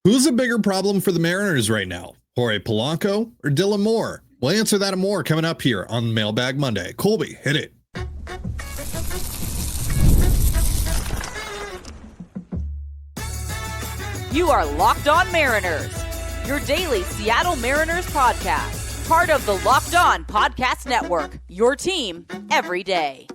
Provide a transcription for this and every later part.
Who's a bigger problem for the Mariners right now? Jorge Polanco or Dylan Moore? We'll answer that and more coming up here on Mailbag Monday. Colby, hit it. You are Locked On Mariners, your daily Seattle Mariners podcast, part of the Locked On Podcast Network, your team every day.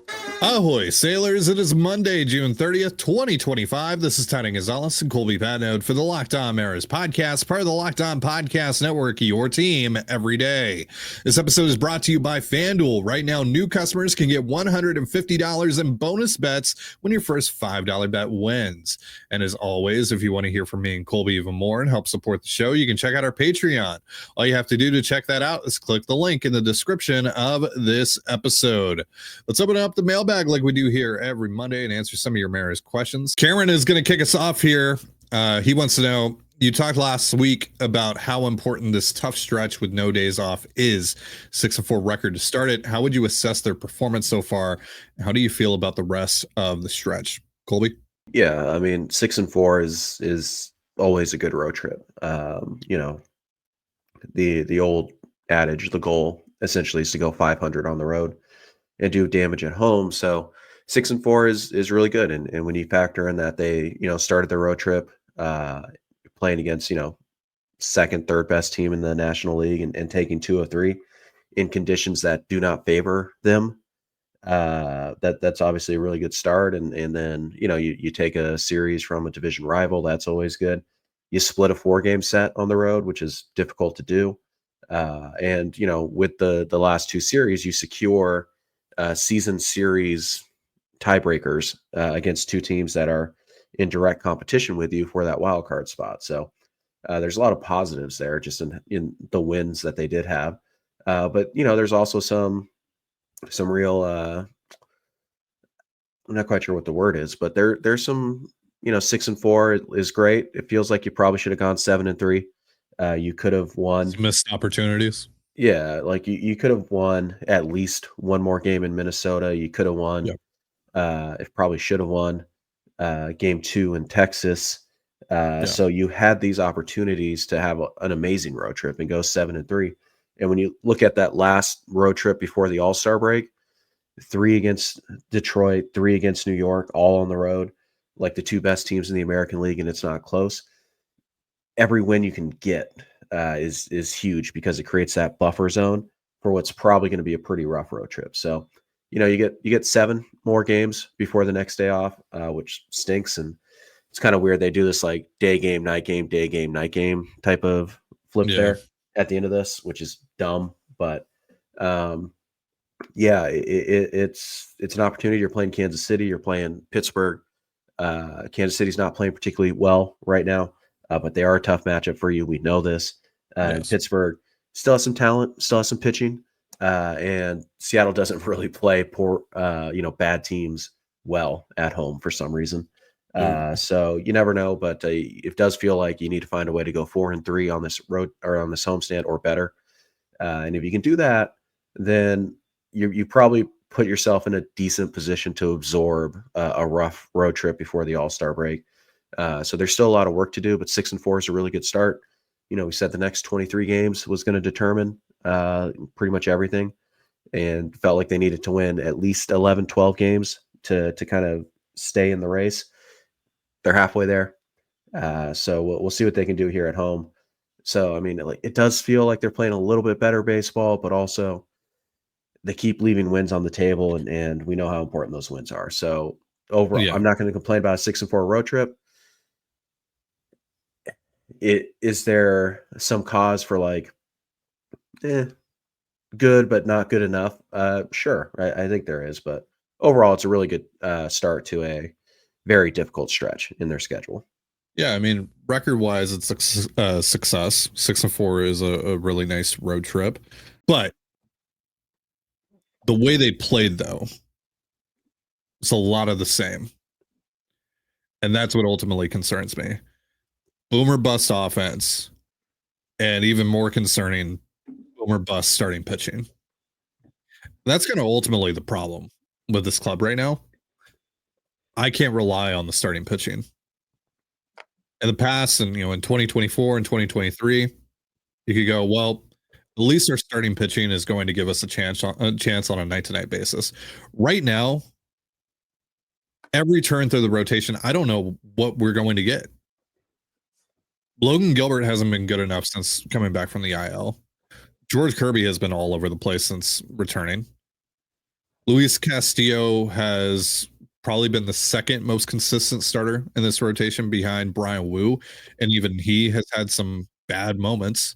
Ahoy, sailors. It is Monday, June 30th, 2025. This is Tony Gonzalez and Colby Patnode for the Locked On Mariners podcast, part of the Locked On Podcast Network, your team every day. This episode is brought to you by FanDuel. Right now, new customers can get $150 in bonus bets when your first $5 bet wins. And as always, if you want to hear from me and Colby even more and help support the show, you can check out our Patreon. All you have to do to check that out is click the link in the description of this episode. Let's open up the mailbag like we do here every Monday and answer some of your Mariners questions. Cameron is going to kick us off here. He wants to know, you talked last week about how important this tough stretch with no days off is. 6-4 record to start it. How would you assess their performance so far? How do you feel about the rest of the stretch? Colby? Yeah, I mean, 6-4 is always a good road trip. The old adage, the goal essentially is to go 500 on the road and do damage at home. So 6-4 is really good. And when you factor in that they, started the road trip playing against, second, third best team in the National League and taking 2 of 3 in conditions that do not favor them, that's obviously a really good start. And then, you take a series from a division rival. That's always good. You split a 4-game set on the road, which is difficult to do. And with the last 2 series, you secure season series tiebreakers against 2 teams that are in direct competition with you for that wild card spot. So there's a lot of positives there just in the wins that they did have. But there's also some real I'm not quite sure what the word is, but there's some 6-4 is great. It feels like you probably should have gone 7-3. You could have won. Some missed opportunities. Yeah, like you could have won at least one more game in Minnesota. You could have won. Yep. It probably should have won game 2 in Texas. So you had these opportunities to have an amazing road trip and go 7-3. And when you look at that last road trip before the All-Star break, 3 against Detroit, 3 against New York, all on the road, like the 2 best teams in the American League, and it's not close. Every win you can get is huge because it creates that buffer zone for what's probably going to be a pretty rough road trip. So, you get 7 more games before the next day off, which stinks. And it's kind of weird. They do this like day game, night game type of flip there at the end of this, which is dumb. But it's an opportunity. You're playing Kansas City, you're playing Pittsburgh. Kansas City's not playing particularly well right now. But they are a tough matchup for you. We know this. And Pittsburgh still has some talent, still has some pitching. And Seattle doesn't really play poor, bad teams well at home for some reason. So you never know, but it does feel like you need to find a way to go 4-3 on this road or on this homestand or better. And if you can do that, then you probably put yourself in a decent position to absorb a rough road trip before the All-Star break. So there's still a lot of work to do, but 6-4 is a really good start. We said the next 23 games was going to determine pretty much everything, and felt like they needed to win at least 11, 12 games to kind of stay in the race. They're halfway there. So we'll see what they can do here at home. So, I mean, it does feel like they're playing a little bit better baseball, but also they keep leaving wins on the table, and we know how important those wins are. So overall, I'm not going to complain about a 6-4 road trip. Is there some cause for good but not good enough? Sure, I think there is, but overall it's a really good start to a very difficult stretch in their schedule. Yeah, I mean, record-wise, it's a success. 6-4 is a really nice road trip, but the way they played, though, it's a lot of the same, and that's what ultimately concerns me. Boomer bust offense, and even more concerning, boomer bust starting pitching. That's going to ultimately the problem with this club right now. I can't rely on the starting pitching. in the past, and in 2024 and 2023, you could go, well, at least our starting pitching is going to give us a chance on a night-to-night basis. Right now, every turn through the rotation, I don't know what we're going to get. Logan Gilbert hasn't been good enough since coming back from the IL. George Kirby has been all over the place since returning. Luis Castillo has probably been the second most consistent starter in this rotation behind Brian Wu, and even he has had some bad moments.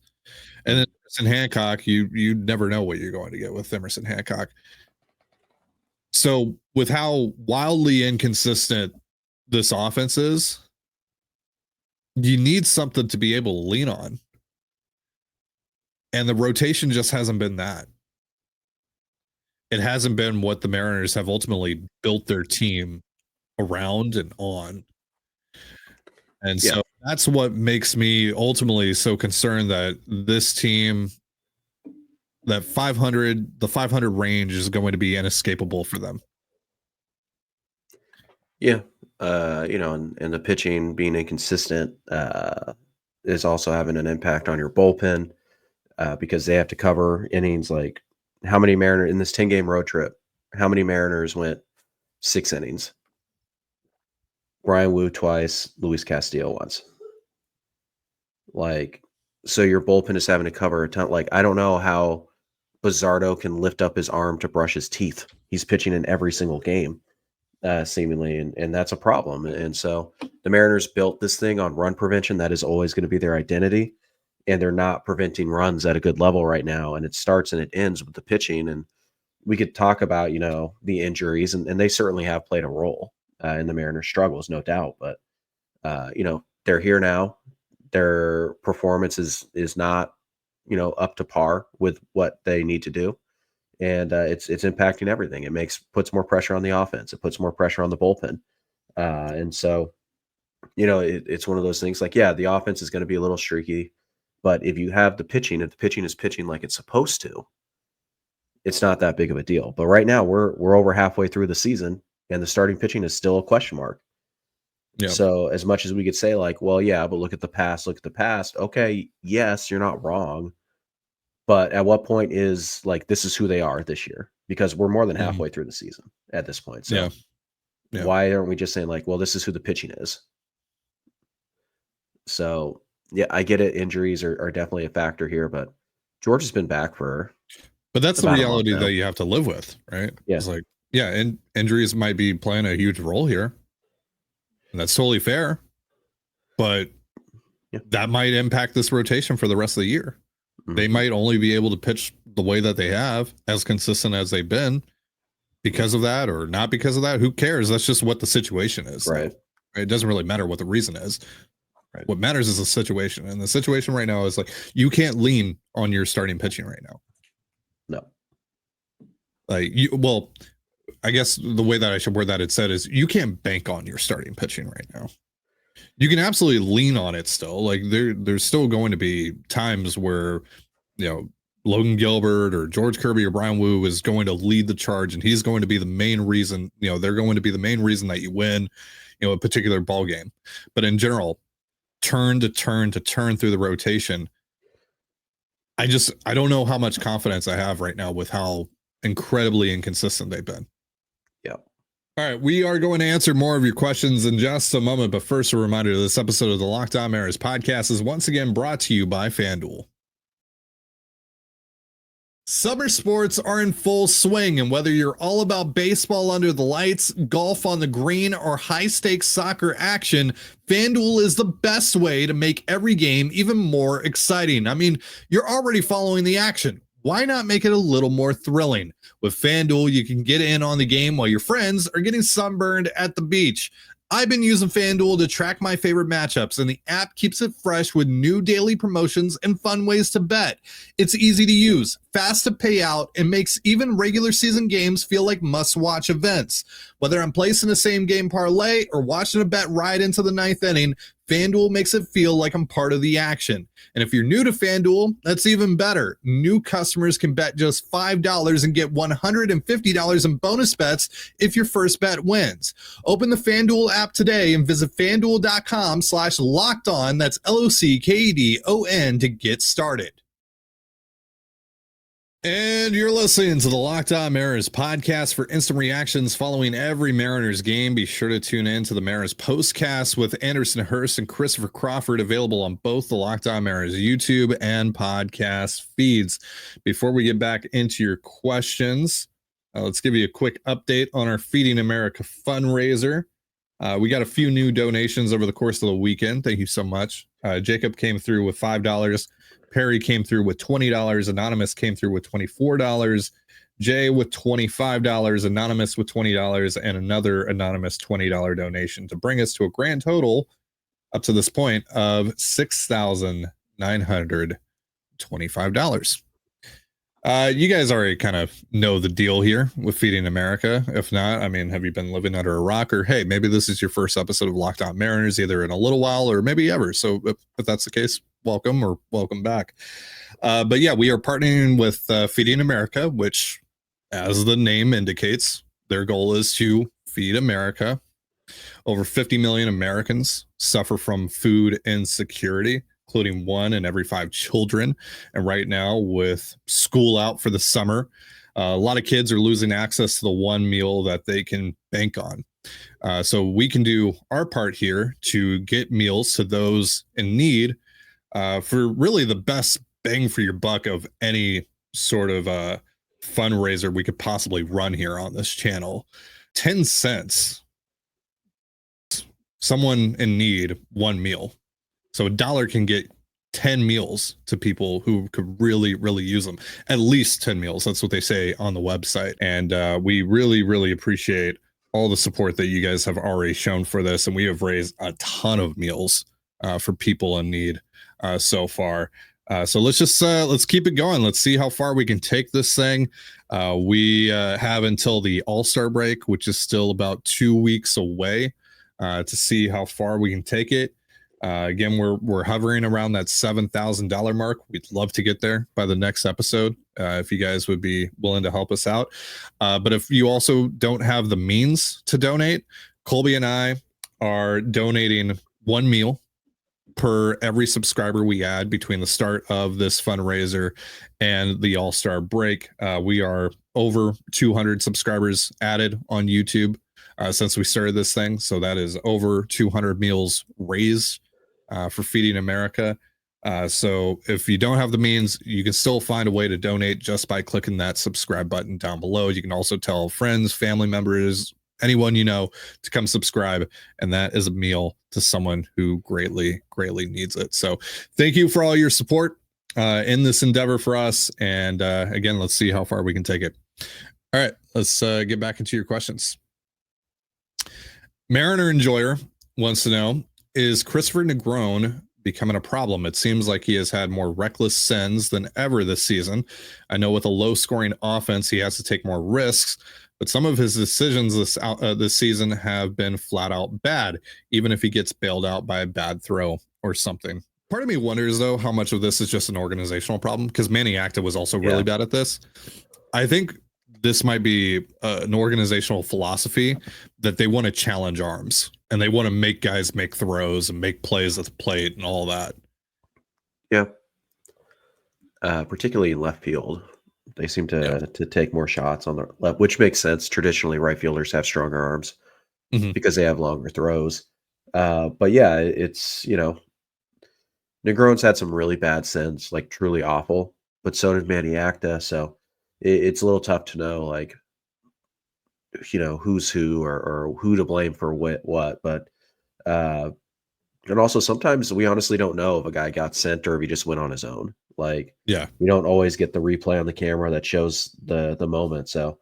And then Emerson Hancock, you never know what you're going to get with Emerson Hancock. So with how wildly inconsistent this offense is, you need something to be able to lean on. And the rotation just hasn't been that. It hasn't been what the Mariners have ultimately built their team around and on. And so that's what makes me ultimately so concerned that this team, that the 500 range is going to be inescapable for them. Yeah. And the pitching being inconsistent is also having an impact on your bullpen because they have to cover innings. Like, how many Mariners in this 10-game road trip, how many Mariners went 6 innings? Brian Wu twice, Luis Castillo once. Like, so your bullpen is having to cover a ton. Like, I don't know how Bizzardo can lift up his arm to brush his teeth. He's pitching in every single game, seemingly, and that's a problem. And so the Mariners built this thing on run prevention. That is always going to be their identity, and they're not preventing runs at a good level right now. And it starts and it ends with the pitching. And we could talk about, the injuries, and they certainly have played a role in the Mariners' struggles, no doubt. But, they're here now. Their performance is not, up to par with what they need to do. And it's impacting everything. It puts more pressure on the offense. It puts more pressure on the bullpen. And so, it's one of those things like, the offense is going to be a little streaky, but if you have the pitching, if the pitching is pitching like it's supposed to, it's not that big of a deal. But right now we're over halfway through the season and the starting pitching is still a question mark. Yeah. So as much as we could say like, well, yeah, but look at the past. Okay. Yes, you're not wrong. But at what point is like, this is who they are this year? Because we're more than halfway through the season at this point. So why aren't we just saying like, well, this is who the pitching is? So yeah, I get it. Injuries are definitely a factor here, but George has been back for. But that's the reality that you have to live with, right? Yeah. It's like, and injuries might be playing a huge role here. And that's totally fair. But that might impact this rotation for the rest of the year. Mm-hmm. They might only be able to pitch the way that they have, as consistent as they've been, because of that or not because of that. Who cares? That's just what the situation is. Right. It doesn't really matter what the reason is. Right. What matters is the situation. And the situation right now is like, you can't lean on your starting pitching right now. No. I guess the way that I should word that it said is you can't bank on your starting pitching right now. You can absolutely lean on it still. Like there's still going to be times where, Logan Gilbert or George Kirby or Brian Wu is going to lead the charge, and he's going to be the main reason, they're going to be the main reason that you win, a particular ball game. But in general, turn to turn through the rotation, I don't know how much confidence I have right now with how incredibly inconsistent they've been. Yeah. All right, we are going to answer more of your questions in just a moment, but first a reminder, this episode of the Locked On Mariners podcast is once again brought to you by FanDuel. Summer sports are in full swing, and whether you're all about baseball under the lights, golf on the green, or high-stakes soccer action, FanDuel is the best way to make every game even more exciting. I mean, you're already following the action. Why not make it a little more thrilling? With FanDuel, you can get in on the game while your friends are getting sunburned at the beach. I've been using FanDuel to track my favorite matchups, and the app keeps it fresh with new daily promotions and fun ways to bet. It's easy to use, fast to pay out, and makes even regular season games feel like must-watch events. Whether I'm placing a same-game parlay or watching a bet ride into the ninth inning, FanDuel makes it feel like I'm part of the action. And if you're new to FanDuel, that's even better. New customers can bet just $5 and get $150 in bonus bets if your first bet wins. Open the FanDuel app today and visit FanDuel.com/lockedon. That's LOCKEDON to get started. And you're listening to the Locked On Mariners podcast for instant reactions following every Mariners game. Be sure to tune in to the Mariners postcast with Anderson Hurst and Christopher Crawford, available on both the Locked On Mariners YouTube and podcast feeds. Before we get back into your questions, let's give you a quick update on our Feeding America fundraiser. We got a few new donations over the course of the weekend. Thank you so much. Jacob came through with $5. Perry came through with $20. Anonymous came through with $24. Jay with $25. Anonymous with $20. And another anonymous $20 donation to bring us to a grand total up to this point of $6,925. You guys already kind of know the deal here with Feeding America. If not, I mean, have you been living under a rock? Or hey, maybe this is your first episode of Locked On Mariners, either in a little while or maybe ever. So if that's the case, welcome or welcome back. But yeah, we are partnering with Feeding America, which, as the name indicates, their goal is to feed America. Over 50 million Americans suffer from food insecurity, including 1 in every 5 children. And right now, with school out for the summer, a lot of kids are losing access to the one meal that they can bank on. So we can do our part here to get meals to those in need for really the best bang for your buck of any sort of fundraiser we could possibly run here on this channel. 10 cents. Someone in need, one meal. So $1 can get 10 meals to people who could really, really use them. At least 10 meals. That's what they say on the website. And we really, really appreciate all the support that you guys have already shown for this. And we have raised a ton of meals for people in need so far. So let's keep it going. Let's see how far we can take this thing. We have until the All-Star break, which is still about 2 weeks away, to see how far we can take it. Again, we're hovering around that $7,000 mark. We'd love to get there by the next episode, if you guys would be willing to help us out. But if you also don't have the means to donate, Colby and I are donating one meal per every subscriber we add between the start of this fundraiser and the All-Star break. We are over 200 subscribers added on YouTube since we started this thing. So that is over 200 meals raised for Feeding America. So if you don't have the means, you can still find a way to donate just by clicking that subscribe button down below. You can also tell friends, family members, anyone you know to come subscribe, and that is a meal to someone who greatly, greatly needs it. So thank you for all your support in this endeavor for us. And again, let's see how far we can take it. All right, let's get back into your questions. Mariner Enjoyer wants to know, is Christopher Negron becoming a problem? It seems like he has had more reckless sends than ever this season. I know with a low-scoring offense, he has to take more risks, but some of his decisions this season have been flat-out bad, even if he gets bailed out by a bad throw or something. Part of me wonders, though, how much of this is just an organizational problem, because Manny Acta was also really bad at this. I think this might be an organizational philosophy that they want to challenge arms and they want to make guys make throws and make plays at the plate and all that. Yeah. Particularly in left field, they seem to take more shots on the left, which makes sense. Traditionally, right fielders have stronger arms because they have longer throws. But yeah, it's, Negron's had some really bad sends, like truly awful, but so did Manny Acta. So it's a little tough to know, like, who's who or who to blame for what. But and also sometimes we honestly don't know if a guy got sent or if he just went on his own. Like, we don't always get the replay on the camera that shows the moment. So,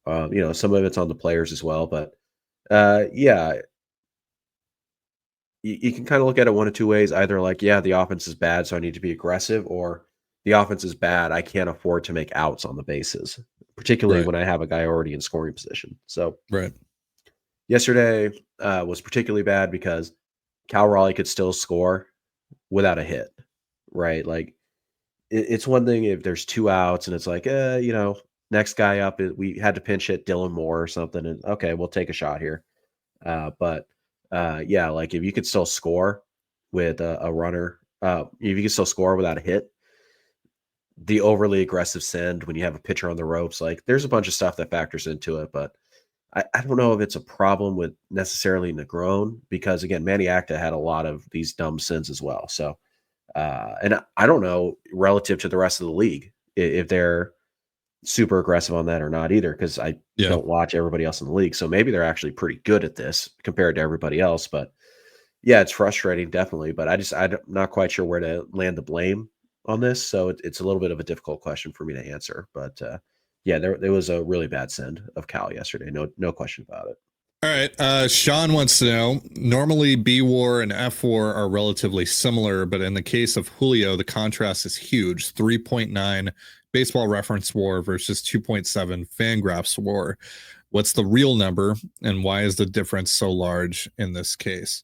some of it's on the players as well. But you can kind of look at it one of two ways. Either like, the offense is bad, so I need to be aggressive, or the offense is bad, I can't afford to make outs on the bases, particularly when I have a guy already in scoring position. So yesterday was particularly bad because Cal Raleigh could still score without a hit, right? Like it's one thing if there's 2 outs and it's like, next guy up, we had to pinch hit Dylan Moore or something, and okay, we'll take a shot here. But yeah, like if you could still score with a runner, if you could still score without a hit, the overly aggressive send when you have a pitcher on the ropes, like there's a bunch of stuff that factors into it. But I don't know if it's a problem with necessarily Negron, because again, Manny Acta had a lot of these dumb sins as well. So, and I don't know relative to the rest of the league if they're super aggressive on that or not either, because I don't watch everybody else in the league. So maybe they're actually pretty good at this compared to everybody else. But yeah, it's frustrating, definitely. But I'm not quite sure where to land the blame on this. So it's a little bit of a difficult question for me to answer. But yeah, there was a really bad send of Cal yesterday. No question about it. All right. Sean wants to know, normally B WAR and F WAR are relatively similar, but in the case of Julio, the contrast is huge. 3.9 Baseball Reference WAR versus 2.7 Fangraphs WAR. What's the real number, and why is the difference so large in this case?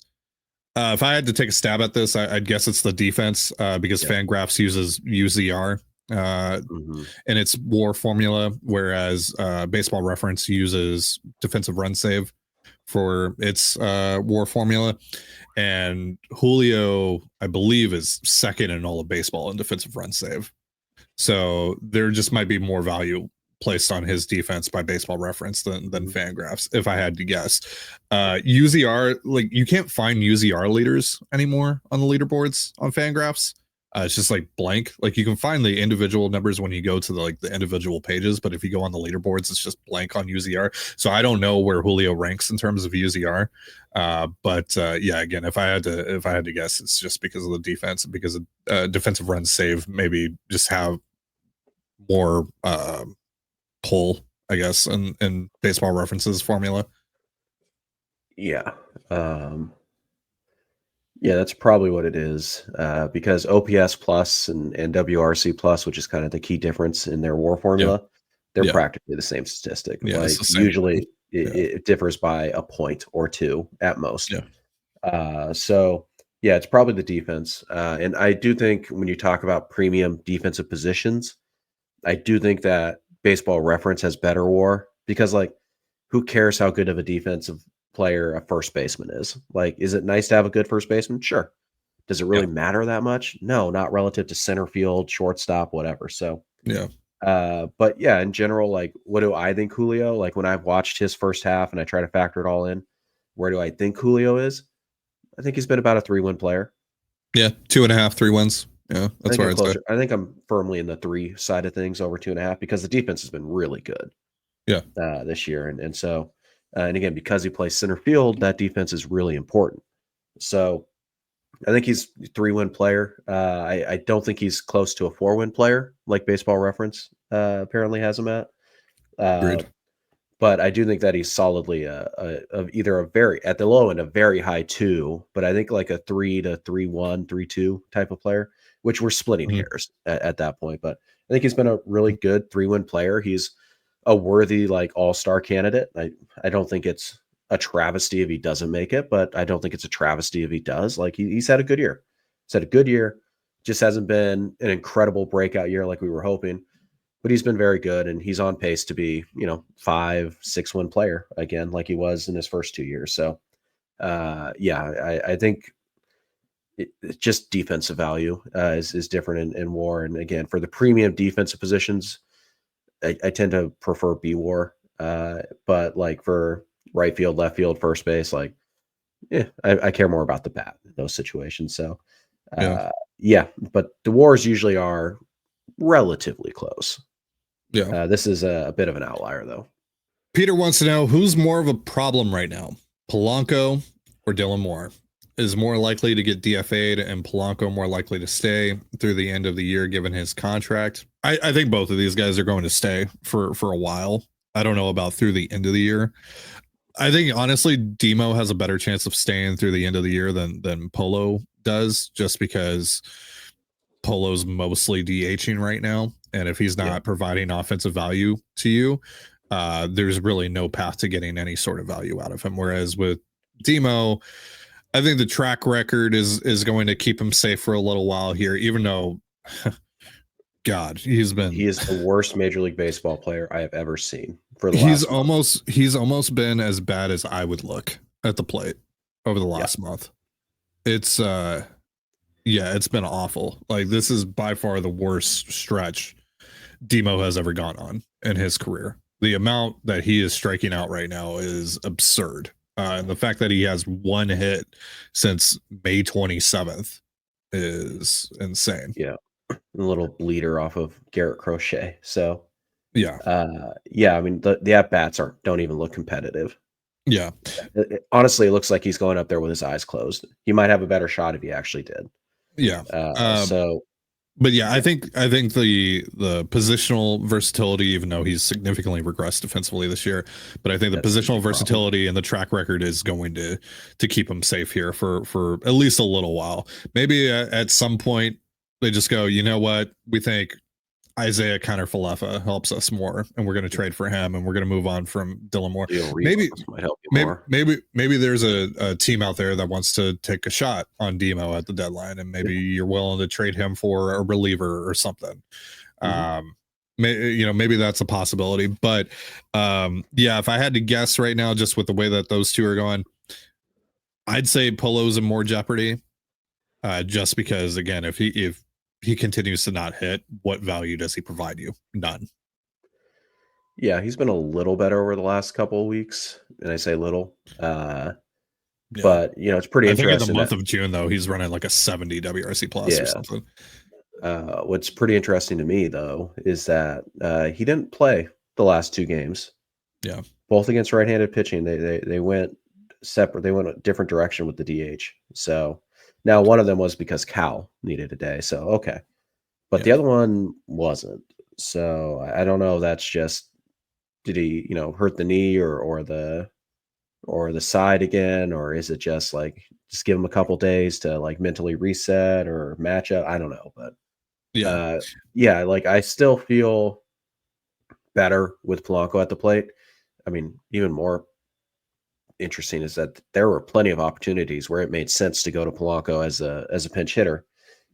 If I had to take a stab at this, I'd guess it's the defense, because Fangraphs uses UZR in its WAR formula, whereas Baseball Reference uses defensive run save for its WAR formula. And Julio, I believe, is second in all of baseball in defensive run save. So there just might be more value placed on his defense by Baseball Reference than Fangraphs, if I had to guess. UZR, like you can't find UZR leaders anymore on the leaderboards on Fangraphs. It's just like blank. Like you can find the individual numbers when you go to the individual pages, but if you go on the leaderboards, it's just blank on UZR. So I don't know where Julio ranks in terms of UZR. But yeah, again, if I had to guess, it's just because of the defense, because of defensive run save maybe just have more pull, I guess, in Baseball References formula. Yeah. Yeah, that's probably what it is, because OPS plus and WRC plus, which is kind of the key difference in their WAR formula, they're practically the same statistic. Yeah, like usually it differs by a point or two at most. So yeah, it's probably the defense. And I do think when you talk about premium defensive positions, I do think that Baseball Reference has better WAR, because like who cares how good of a defensive player a first baseman is? Like, is it nice to have a good first baseman? Sure. Does it really matter that much? No, not relative to center field, shortstop, whatever. So but yeah, in general, like what do I think Julio, like when I've watched his first half and I try to factor it all in, where do I think Julio is? I think he's been about a 3-win player. Yeah, 2.5, 3 wins. Yeah, that's where I'd say. I think I'm firmly in the 3 side of things over 2.5, because the defense has been really good. This year, and so and again, because he plays center field, that defense is really important. So I think he's a 3-win player. I don't think he's close to a 4-win player like Baseball Reference apparently has him at. But I do think that he's solidly either a very, at the low end, a very high 2, but I think like a 3 to 3-1, 3-2 type of player, which we're splitting hairs at that point. But I think he's been a really good 3-win player. He's a worthy like all-star candidate. I don't think it's a travesty if he doesn't make it, but I don't think it's a travesty if he does. Like he's had a good year. He's had a good year. Just hasn't been an incredible breakout year like we were hoping, but he's been very good, and he's on pace to be, 5-6-win player again, like he was in his first 2 years. So yeah, I think it's just defensive value is different in WAR. And again, for the premium defensive positions, I tend to prefer B WAR, but like for right field, left field, first base, like, I care more about the bat in those situations. So, but the WARs usually are relatively close. This is a bit of an outlier, though. Peter wants to know, who's more of a problem right now, Polanco or Dylan Moore? Is more likely to get DFA'd, and Polanco more likely to stay through the end of the year given his contract? I think both of these guys are going to stay for a while. I don't know about through the end of the year. I think honestly, Demo has a better chance of staying through the end of the year than Polo does, just because Polo's mostly DHing right now, and if he's not providing offensive value to you, there's really no path to getting any sort of value out of him. Whereas with Demo, I think the track record is going to keep him safe for a little while here, even though, God, he is the worst Major League Baseball player I have ever seen for the last month. He's almost been as bad as I would look at the plate over the last month. It's it's been awful. Like, this is by far the worst stretch Demo has ever gone on in his career. The amount that he is striking out right now is absurd. And the fact that he has one hit since May 27th is insane. Yeah. A little bleeder off of Garrett Crochet. So, yeah. I mean, the at-bats don't even look competitive. Yeah. Honestly, it looks like he's going up there with his eyes closed. He might have a better shot if he actually did. Yeah. But I think the positional versatility, even though he's significantly regressed defensively this year, but I think the positional versatility and the track record is going to keep him safe here for at least a little while. Maybe at some point they just go, you know what, we think Isaiah Kiner-Falefa helps us more, and we're going to trade for him, and we're going to move on from Dylan Moore. Maybe might help you more. Maybe there's a team out there that wants to take a shot on Demo at the deadline, and maybe you're willing to trade him for a reliever or something. Maybe that's a possibility. But if I had to guess right now, just with the way that those two are going, I'd say Polo's in more jeopardy. Just because, again, if he continues to not hit, what value does he provide you? None. Yeah, he's been a little better over the last couple of weeks, and I say little. But it's pretty interesting. I think in the month of June, though, he's running like a 70 WRC plus or something. What's pretty interesting to me, though, is that he didn't play the last two games. Yeah, both against right-handed pitching. They went separate. They went a different direction with the DH. So now one of them was because Cal needed a day. So okay, but the other one wasn't. So I don't know. That's just, did he hurt the knee or the side again, or is it just like just give him a couple days to like mentally reset or match up? I don't know, but like I still feel better with Polanco at the plate. I mean, even more interesting is that there were plenty of opportunities where it made sense to go to Polanco as a pinch hitter,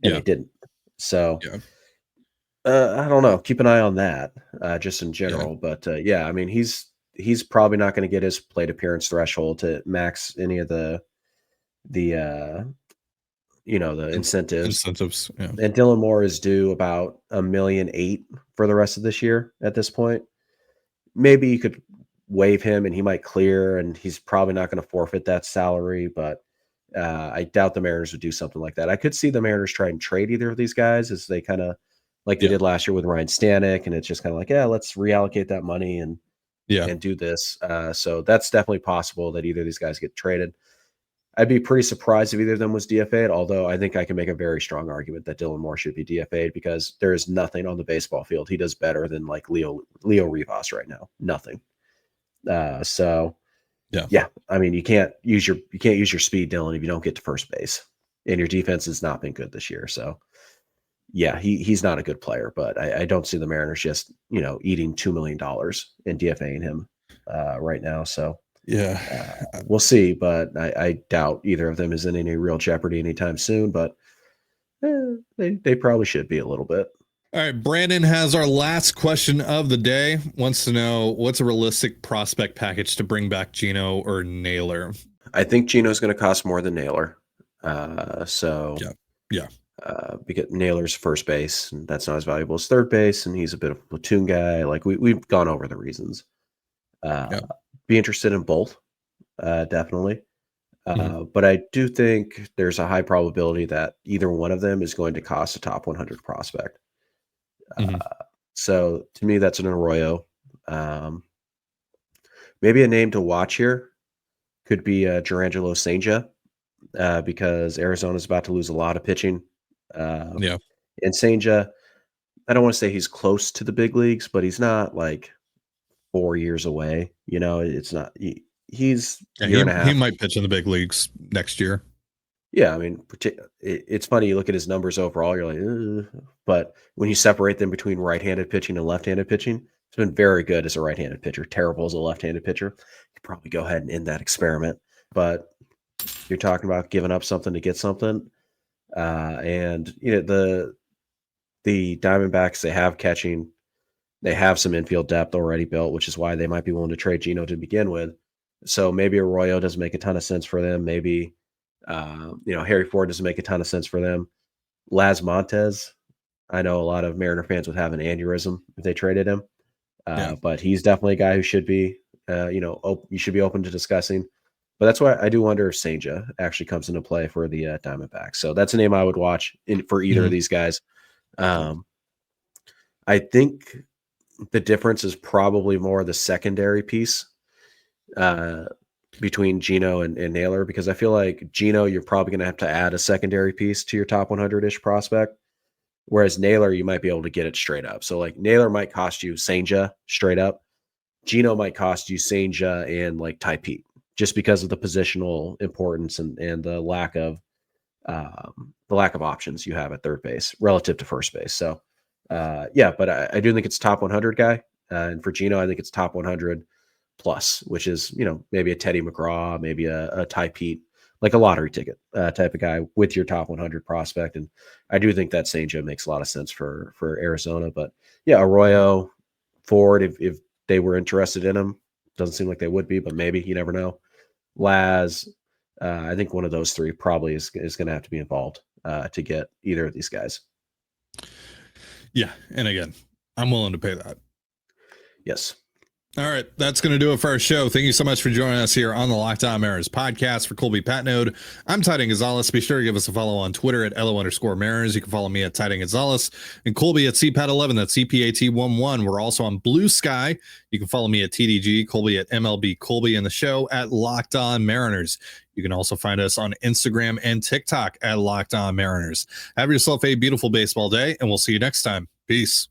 and it didn't. So I don't know. Keep an eye on that, just in general. But I mean, he's probably not going to get his plate appearance threshold to max any of the incentives. Yeah. And Dylan Moore is due about $1.8 million for the rest of this year at this point. Maybe you could waive him and he might clear, and he's probably not going to forfeit that salary, but I doubt the Mariners would do something like that. I could see the Mariners try and trade either of these guys, as they kind of like they did last year with Ryan Stanek, and it's just kind of like, let's reallocate that money and do this. So that's definitely possible that either of these guys get traded. I'd be pretty surprised if either of them was DFA'd, although I think I can make a very strong argument that Dylan Moore should be DFA'd, because there is nothing on the baseball field he does better than like Leo Rivas right now. Nothing. I mean, you can't use your speed, Dylan, if you don't get to first base, and your defense has not been good this year. So he's not a good player, but I don't see the Mariners just eating $2 million and DFAing him right now. So we'll see, but I doubt either of them is in any real jeopardy anytime soon, but they probably should be a little bit. All right, Brandon has our last question of the day. Wants to know, what's a realistic prospect package to bring back Gino or Naylor? I think Gino's going to cost more than Naylor. Because Naylor's first base, and that's not as valuable as third base, and he's a bit of a platoon guy. Like we've gone over the reasons. Be interested in both, definitely. But I do think there's a high probability that either one of them is going to cost a top 100 prospect. So to me, that's an Arroyo. Maybe a name to watch here could be Gerangelo Senja, because Arizona's about to lose a lot of pitching. And Senja, I don't want to say he's close to the big leagues, but he's not like 4 years away. It's not. He's a year and a half. He might pitch in the big leagues next year. Yeah, I mean, it's funny. You look at his numbers overall, you're like, ugh. But when you separate them between right-handed pitching and left-handed pitching, it's been very good as a right-handed pitcher, terrible as a left-handed pitcher. You could probably go ahead and end that experiment. But You're talking about giving up something to get something. And the Diamondbacks, they have catching. They have some infield depth already built, which is why they might be willing to trade Gino to begin with. So maybe Arroyo doesn't make a ton of sense for them. Maybe, Harry Ford doesn't make a ton of sense for them. Laz Montez, I know a lot of Mariner fans would have an aneurysm if they traded him. But he's definitely a guy who should be, you should be open to discussing. But that's why I do wonder if Senja actually comes into play for the Diamondbacks. So that's a name I would watch for either of these guys. I think the difference is probably more the secondary piece between Gino and Naylor, because I feel like Gino, you're probably going to have to add a secondary piece to your top 100-ish prospect. Whereas Naylor, you might be able to get it straight up. So like Naylor might cost you Senja straight up. Gino might cost you Senja and like Ty Pete, just because of the positional importance and the lack of options you have at third base relative to first base. So but I do think it's top 100 guy. And for Gino, I think it's top 100 plus, which is, maybe a Teddy McGraw, maybe a Ty Pete, like a lottery ticket type of guy with your top 100 prospect. And I do think that Senja makes a lot of sense for Arizona. But yeah, Arroyo, Ford, if they were interested in him, doesn't seem like they would be, but maybe, you never know. Laz, I think one of those three probably is going to have to be involved to get either of these guys. Yeah. And again, I'm willing to pay that. Yes. All right, that's going to do it for our show. Thank you so much for joining us here on the Locked On Mariners podcast. For Colby Patnode, I'm Titan Gonzalez. Be sure to give us a follow on Twitter at @LO_Mariners. You can follow me at Titan Gonzalez and Colby at CPAT11. That's CPAT11. We're also on Blue Sky. You can follow me at TDG, Colby at MLB Colby, and the show at Locked On Mariners. You can also find us on Instagram and TikTok at Locked On Mariners. Have yourself a beautiful baseball day, and we'll see you next time. Peace.